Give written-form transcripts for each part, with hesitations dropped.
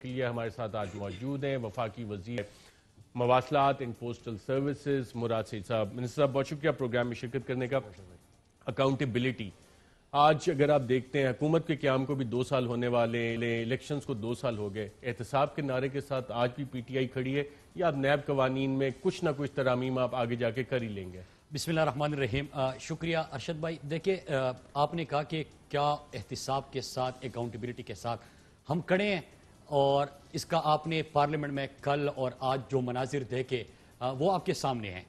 کے لیے ہمارے ساتھ آج موجود ہیں وفاقی وزیر مواصلات اینڈ پوسٹل سروسز مراد سعید صاحب۔ منسٹر صاحب بہت شکریہ پروگرام میں شرکت کرنے کا۔ اکاؤنٹیبلٹی، آج اگر آپ دیکھتے ہیں حکومت کے قیام کو بھی 2 سال ہونے والے، الیکشنز کو 2 سال ہو گئے، احتساب کے نعرے کے ساتھ آج بھی پی ٹی آئی کھڑی ہے یا اب نیب قوانین میں کچھ نہ کچھ ترامیم آپ آگے جا کے کر ہی لیں گے؟ بسم اللہ الرحمن الرحیم۔ شکریہ ارشد بھائی۔ دیکھیں، آپ نے کہا کہ کیا احتساب کے ساتھ، اکاؤنٹیبلٹی کے ساتھ ہم کھڑے ہیں، اور اس کا آپ نے پارلیمنٹ میں کل اور آج جو مناظر دیکھے وہ آپ کے سامنے ہیں۔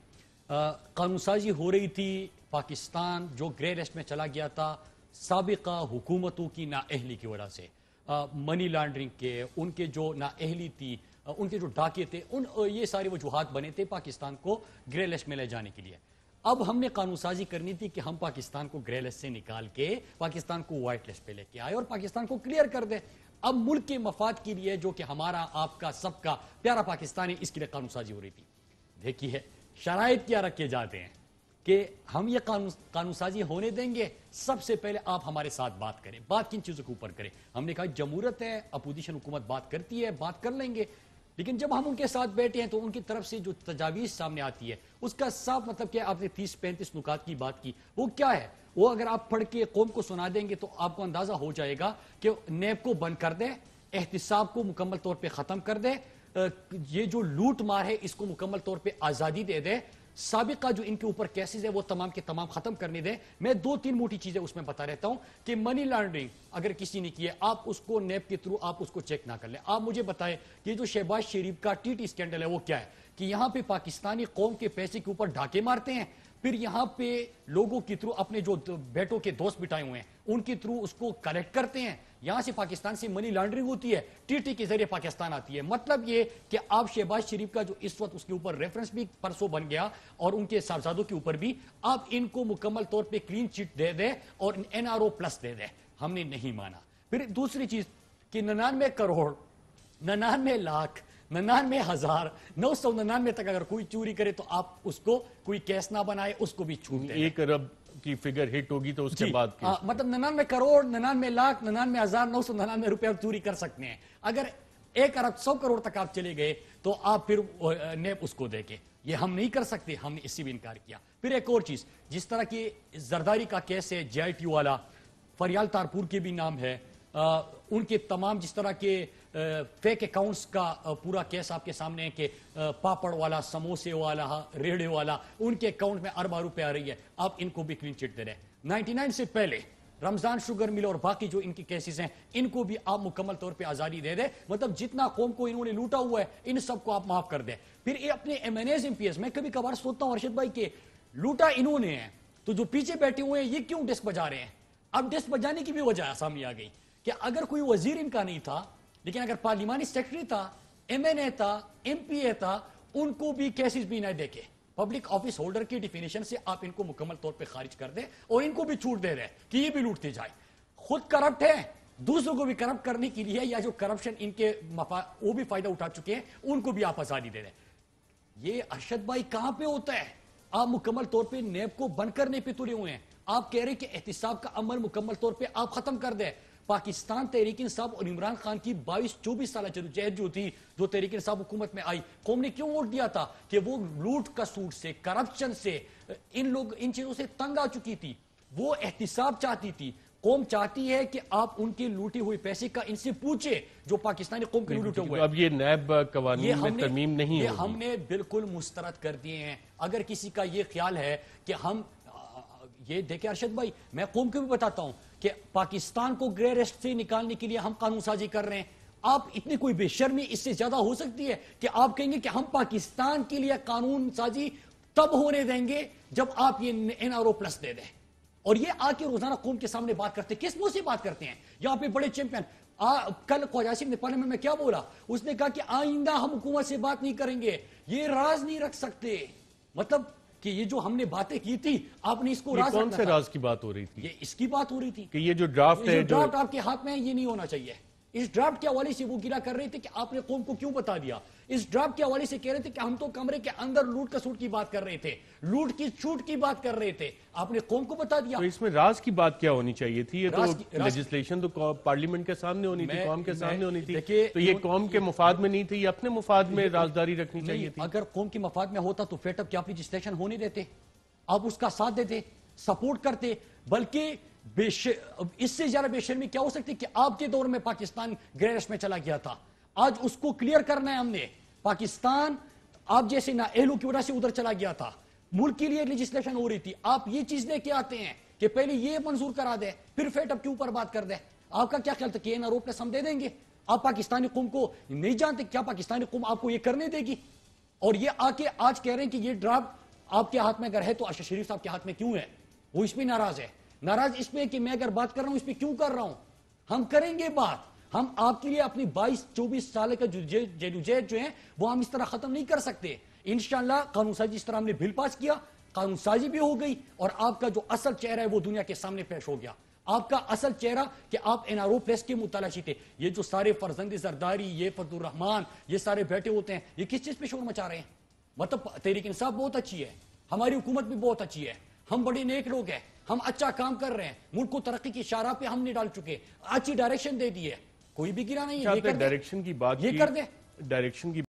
قانون سازی ہو رہی تھی، پاکستان جو گرے لسٹ میں چلا گیا تھا سابقہ حکومتوں کی نااہلی کی وجہ سے، منی لانڈرنگ کے، ان کے جو نااہلی تھی، ان کے جو ڈاکے تھے، یہ ساری وجوہات بنے تھے پاکستان کو گرے لسٹ میں لے جانے کے لیے۔ اب ہم نے قانون سازی کرنی تھی کہ ہم پاکستان کو گرے لسٹ سے نکال کے پاکستان کو وائٹ لسٹ پہ لے کے آئے اور پاکستان کو کلیئر کر دے۔ اب ملک کے مفاد کے لیے، جو کہ ہمارا، آپ کا، سب کا پیارا پاکستان ہے، اس کے لیے قانون سازی ہو رہی تھی۔ دیکھیے شرائط کیا رکھے جاتے ہیں کہ ہم یہ قانون سازی ہونے دیں گے۔ سب سے پہلے آپ ہمارے ساتھ بات کریں۔ بات کن چیزوں کے اوپر کریں؟ ہم نے کہا جمہوریت ہے، اپوزیشن حکومت بات کرتی ہے، بات کر لیں گے، لیکن جب ہم ان کے ساتھ بیٹھے ہیں تو ان کی طرف سے جو تجاویز سامنے آتی ہے اس کا صاف مطلب کیا ہے؟ آپ نے 30-35 نکات کی بات کی، وہ کیا ہے؟ وہ اگر آپ پڑھ کے قوم کو سنا دیں گے تو آپ کو اندازہ ہو جائے گا کہ نیب کو بند کر دے، احتساب کو مکمل طور پہ ختم کر دے، یہ جو لوٹ مار ہے اس کو مکمل طور پہ آزادی دے دے، سابقہ جو ان کے اوپر کیسز ہے وہ تمام کے تمام ختم کرنے دیں۔ میں 2-3 موٹی چیزیں اس میں بتا رہتا ہوں کہ منی لانڈرنگ اگر کسی نے کی ہے، آپ اس کو نیب کے تھرو آپ اس کو چیک نہ کر لیں۔ آپ مجھے بتائیں کہ جو شہباز شریف کا ٹی ٹی سکینڈل ہے وہ کیا ہے؟ کہ یہاں پہ پاکستانی قوم کے پیسے کے اوپر ڈھاکے مارتے ہیں، پھر یہاں پہ لوگوں کے تھرو اپنے جو بیٹوں کے دوست بٹائے ہوئے ہیں ان کے تھرو اس کو کلیکٹ کرتے ہیں، یہاں سے پاکستان سے منی لانڈرنگ ہوتی ہے، ٹی ٹی کے ذریعے پاکستان آتی ہے۔ مطلب یہ کہ آپ شہباز شریف کا جو اس وقت اس کے اوپر ریفرنس بھی پرسوں بن گیا اور ان کے صاحبزادوں کے اوپر بھی، آپ ان کو مکمل طور پہ کلین چٹ دے دیں اور NRO+ دے دیں۔ ہم نے نہیں مانا۔ پھر دوسری چیز کہ 99 کروڑ 99 لاکھ 99,000 999 تک اگر کوئی چوری کرے تو آپ اس کو کوئی کیس نہ بنائے، اس کو بھی چھوٹ دیں۔ 1 ارب کی فگر ہٹ ہوگی تو اس کے بعد مطلب 99 کروڑ 99 لاکھ 99,999 روپے آپ چوری کر سکتے ہیں۔ اگر 1 ارب 100 کروڑ تک آپ چلے گئے تو آپ پھر نیب اس کو دے کے، یہ ہم نہیں کر سکتے، ہم نے اس سے بھی انکار کیا۔ پھر ایک اور چیز، جس طرح کی زرداری کا کیس ہے، JIT والا، فریال تارپور کے بھی نام ہے، ان کے تمام جس طرح کے فیک اکاؤنٹس کا پورا کیس آپ کے سامنے ہے کہ پاپڑ والا، سموسے والا، ریڑھے والا، ان کے اکاؤنٹ میں اربوں روپے آ رہی ہے، آپ ان کو بھی کلین چٹ دے رہے ہیں۔ 99 سے پہلے رمضان شوگر مل اور باقی جو ان کے کیسز ہیں ان کو بھی آپ مکمل طور پہ آزادی دے دیں۔ مطلب جتنا قوم کو انہوں نے لوٹا ہوا ہے ان سب کو آپ معاف کر دیں۔ پھر یہ اپنے MNAs MPs، میں کبھی کبھار سوچتا ہوں ارشد بھائی کہ لوٹا انہوں نے ہے تو جو پیچھے بیٹھے ہوئے ہیں یہ کیوں ڈسک بجا رہے ہیں؟ اب ڈسک بجانے کی بھی وجہ سامنے آ گئی کہ اگر کوئی وزیر ان کا نہیں تھا لیکن اگر پارلیمانی سیکرٹری تھا، MNA تھا، MPA تھا، ان کو بھی کیسز بھی نہ دیکھے۔ پبلک آفس ہولڈر کی ڈیفینیشن سے آپ ان کو مکمل طور پہ خارج کر دیں اور ان کو بھی چھوٹ دے رہے کہ یہ بھی لوٹتے جائے۔ خود کرپٹ ہے، دوسروں کو بھی کرپٹ کرنے کے لیے، یا جو کرپشن ان کے وہ بھی فائدہ اٹھا چکے ہیں ان کو بھی آپ آزادی دے دیں۔ یہ ارشد بھائی کہاں پہ ہوتا ہے؟ آپ مکمل طور پہ نیب کو بند کرنے پہ تلے ہوئے ہیں۔ آپ کہہ رہے کہ احتساب کا عمل مکمل طور پہ آپ ختم کر دیں۔ پاکستان تحریک انصاف اور عمران خان کی 22-24 سالہ جدوجہد جو تھی، جو تحریک انصاف حکومت میں آئی، قوم نے کیوں ووٹ دیا تھا؟ کہ وہ لوٹ کسوٹ سے، کرپشن سے، ان چیزوں سے تنگ آ چکی تھی، وہ احتساب چاہتی تھی۔ قوم چاہتی ہے کہ آپ ان کے لوٹے ہوئے پیسے کا ان سے پوچھے جو پاکستانی قوم کے لوٹے ہوئے۔ اب یہ نیب قوانین میں ترمیم نہیں ہوگی، یہ ہم نے بالکل مسترد کر دیے ہیں۔ اگر کسی کا یہ خیال ہے کہ ہم یہ دیکھیں ارشد بھائی، میں قوم کو بھی بتاتا ہوں کہ پاکستان کو گرے لسٹ سے نکالنے کے لیے ہم قانون سازی کر رہے ہیں۔ آپ اتنی کوئی بے شرمی اس سے زیادہ ہو سکتی ہے کہ آپ کہیں گے کہ ہم پاکستان کے لیے قانون سازی تب ہونے دیں گے جب آپ یہ NRO+ دے دیں، اور یہ آ کے روزانہ قوم کے سامنے بات کرتے ہیں۔ کس منہ سے بات کرتے ہیں؟ یہاں پہ بڑے چیمپئن، کل خواجہ آصف نے پارلیمنٹ میں کیا بولا؟ اس نے کہا کہ آئندہ ہم حکومت سے بات نہیں کریں گے، یہ راز نہیں رکھ سکتے۔ مطلب کہ یہ جو ہم نے باتیں کی تھی آپ نے اس کو راز رکھنا تھا۔ کون سے راز کی بات ہو رہی تھی؟ یہ اس کی بات ہو رہی تھی کہ یہ جو ڈرافٹ ہے، ڈرافٹ آپ کے ہاتھ میں ہے، یہ نہیں ہونا چاہیے، اس ڈرافٹ کے حوالے سے وہ گلا کر رہے تھے کہ آپ نے قوم کو کیوں بتا دیا. اس ڈرافٹ کے حوالے سے کہہ رہے تھے کہ ہم تو کمرے کے اندر لوٹ کسوٹ کی بات کر رہے تھے, لوٹ کی چھوٹ کی بات کر رہے تھے, آپ نے قوم کو بتا دیا. تو اس میں راز کی بات کیا ہونی چاہیے تھی؟ یہ تو لیجسلیشن تو پارلیمنٹ کے سامنے ہونی تھی, قوم کے سامنے ہونی تھی. تو یہ قوم کے مفاد میں نہیں تھی, یہ اپنے مفاد میں رازداری رکھنی چاہیے تھی. اگر قوم کے مفاد میں ہوتا تو فیٹ اپ کی آپ لیجسلیشن ہونے دیتے, آپ اس کا ساتھ دیتے, سپورٹ کرتے. بلکہ اس سے زیادہ بے شرمی کیا ہو سکتی کہ آپ کے دور میں پاکستان گریڈس میں چلا گیا تھا. آج اس کو کلیئر کرنا ہے ہم نے. پاکستان آپ جیسے نا اہلوں کی وجہ سے ادھر چلا گیا تھا, ملک کے لیے لیجسلیشن ہو رہی تھی. آپ یہ چیز لے کے آتے ہیں کہ پہلے یہ منظور کرا دے, پھر فیٹ اپ کے اوپر بات کر دے. آپ کا کیا خیال تھا کہ یہ روپلس ہم دے دیں گے؟ آپ پاکستانی قوم کو نہیں جانتے, کیا پاکستانی قوم آپ کو یہ کرنے دے گی؟ اور یہ آ کے آج کہہ رہے ہیں کہ یہ ڈرافٹ آپ کے ہاتھ میں اگر ہے تو اشرف شریف صاحب کے ہاتھ میں کیوں ہے؟ وہ اس میں ناراض ہے. ناراض اس میں کہ میں اگر بات کر رہا ہوں اس پہ کیوں کر رہا ہوں؟ ہم کریں گے بات. ہم آپ کے لیے اپنی 22-24 سال کا جدوجہد جو ہے وہ ہم اس طرح ختم نہیں کر سکتے. انشاءاللہ قانون سازی اس طرح ہم نے بل پاس کیا, قانون سازی بھی ہو گئی, اور آپ کا جو اصل چہرہ ہے وہ دنیا کے سامنے پیش ہو گیا. آپ کا اصل چہرہ کہ آپ این آر او پریس کے متلاشی تھے. یہ جو سارے فرزند زرداری, یہ فضل الرحمان, یہ سارے بیٹھے ہوتے ہیں, یہ کس چیز پہ شور مچا رہے ہیں؟ مطلب تحریک انصاف بہت اچھی ہے, ہماری حکومت بھی بہت اچھی ہے, ہم بڑے نیک لوگ ہیں, ہم اچھا کام کر رہے ہیں, ملک کو ترقی کی شاہراہ پہ ہم نے ڈال چکے, اچھی ڈائریکشن دے دی ہے, کوئی بھی گرا نہیں ہے. ڈائریکشن کی بات یہ کر دے. ڈائریکشن کی